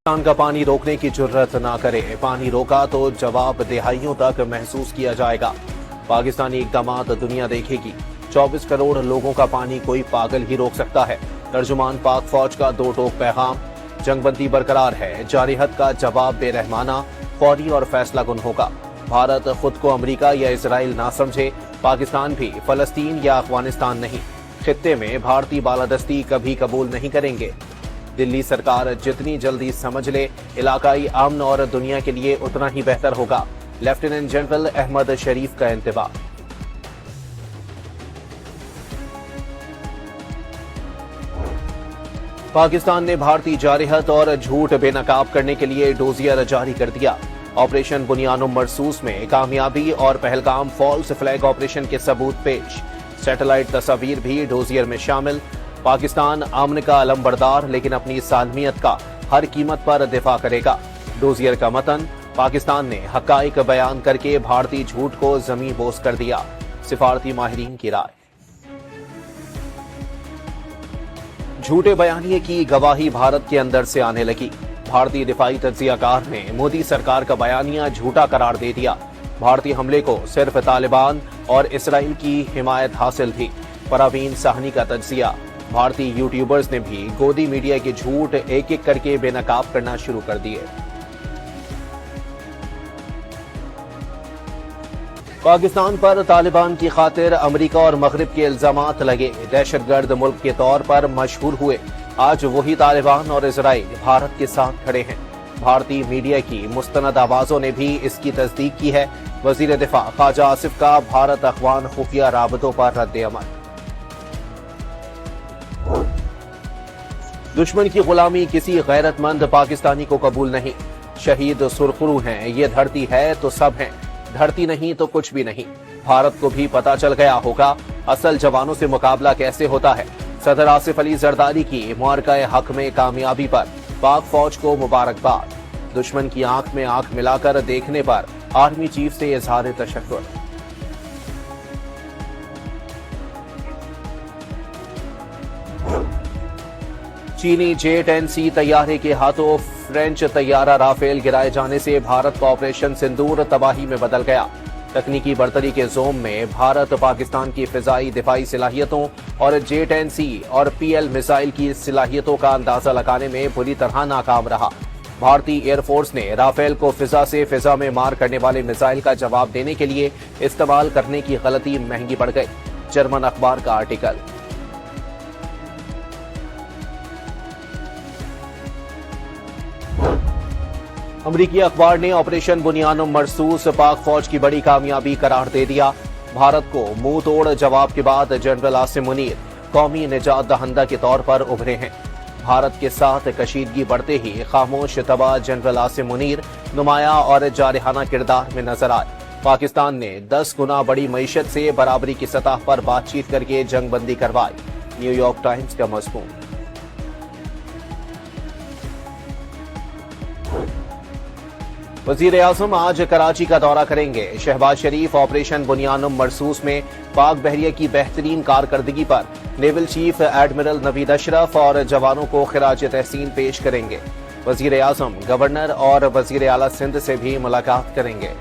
پاکستان کا پانی روکنے کی جرت نہ کرے، پانی روکا تو جواب دہائیوں تک محسوس کیا جائے گا۔ پاکستانی اقدامات دنیا دیکھے گی۔ 24 کروڑ لوگوں کا پانی کوئی پاگل ہی روک سکتا ہے۔ ترجمان پاک فوج کا دو ٹوک پیغام، جنگ بندی برقرار ہے، جارحیت کا جواب بے رحمانہ، فوری اور فیصلہ کن ہوگا۔ بھارت خود کو امریکہ یا اسرائیل نہ سمجھے، پاکستان بھی فلسطین یا افغانستان نہیں۔ خطے میں بھارتی بالادستی کبھی قبول نہیں کریں گے۔ دلی سرکار جتنی جلدی سمجھ لے، علاقائی امن اور دنیا کے لیے اتنا ہی بہتر ہوگا۔ لیفٹیننٹ جنرل احمد شریف کا انتباہ۔ پاکستان نے بھارتی جارحیت اور جھوٹ بے نقاب کرنے کے لیے ڈوزیر جاری کر دیا۔ آپریشن بنیانم مرصوص میں کامیابی اور پہلگام فالس فلیگ آپریشن کے ثبوت پیش۔ سیٹلائٹ تصاویر بھی ڈوزیر میں شامل۔ پاکستان امن کا علم بردار لیکن اپنی سالمیت کا ہر قیمت پر دفاع کرے گا۔ ڈوزیر کا متن، پاکستان نے حقائق بیان کر کے بھارتی جھوٹ کو زمیں بوس کر دیا۔ سفارتی ماہرین کی رائے۔ جھوٹے بیانیے کی گواہی بھارت کے اندر سے آنے لگی۔ بھارتی دفاعی تجزیہ کار نے مودی سرکار کا بیانیہ جھوٹا قرار دے دیا۔ بھارتی حملے کو صرف طالبان اور اسرائیل کی حمایت حاصل تھی۔ پروین سہنی کا تجزیہ، بھارتی یوٹیوبرز نے بھی گودی میڈیا کے جھوٹ ایک ایک کر کے بے نقاب کرنا شروع کر دیے۔ پاکستان پر طالبان کی خاطر امریکہ اور مغرب کے الزامات لگے، دہشت گرد ملک کے طور پر مشہور ہوئے۔ آج وہی طالبان اور اسرائیل بھارت کے ساتھ کھڑے ہیں۔ بھارتی میڈیا کی مستند آوازوں نے بھی اس کی تصدیق کی ہے۔ وزیر دفاع خواجہ آصف کا بھارت افغان خفیہ رابطوں پر رد عمل۔ دشمن کی غلامی کسی غیرت مند پاکستانی کو قبول نہیں۔ شہید سرخرو ہیں، یہ دھرتی ہے تو سب ہیں، دھرتی نہیں تو کچھ بھی نہیں۔ بھارت کو بھی پتا چل گیا ہوگا اصل جوانوں سے مقابلہ کیسے ہوتا ہے۔ صدر آصف علی زرداری کی معرکہ حق میں کامیابی پر پاک فوج کو مبارکباد۔ دشمن کی آنکھ میں آنکھ ملا کر دیکھنے پر آرمی چیف سے اظہار تشکر۔ چینی J-10C طیارے کے ہاتھوں فرینچ طیارہ رافیل گرائے جانے سے بھارت کا آپریشن سندور تباہی میں بدل گیا۔ تکنیکی برتری کے زوم میں بھارت پاکستان کی فضائی دفاعی صلاحیتوں اور J-10C اور PL میزائل کی صلاحیتوں کا اندازہ لگانے میں بری طرح ناکام رہا۔ بھارتی ایئر فورس نے رافیل کو فضا سے فضا میں مار کرنے والے میزائل کا جواب دینے کے لیے استعمال کرنے کی غلطی مہنگی پڑ گئی۔ جرمن اخبار کا آرٹیکل۔ امریکی اخبار نے آپریشن بنیانم مرصوص پاک فوج کی بڑی کامیابی قرار دے دیا۔ بھارت کو منہ توڑ جواب کے بعد جنرل عاصم منیر قومی نجات دہندہ کے طور پر ابھرے ہیں۔ بھارت کے ساتھ کشیدگی بڑھتے ہی خاموش تباہ جنرل عاصم منیر نمایاں اور جارحانہ کردار میں نظر آئے۔ پاکستان نے 10 گنا بڑی معیشت سے برابری کی سطح پر بات چیت کر کے جنگ بندی کروائی۔ نیو یارک ٹائمز کا مضمون۔ وزیر اعظم آج کراچی کا دورہ کریں گے۔ شہباز شریف آپریشن بنیانم مرصوص میں پاک بحریہ کی بہترین کارکردگی پر نیول چیف ایڈمرل نوید اشرف اور جوانوں کو خراج تحسین پیش کریں گے۔ وزیر اعظم گورنر اور وزیر اعلیٰ سندھ سے بھی ملاقات کریں گے۔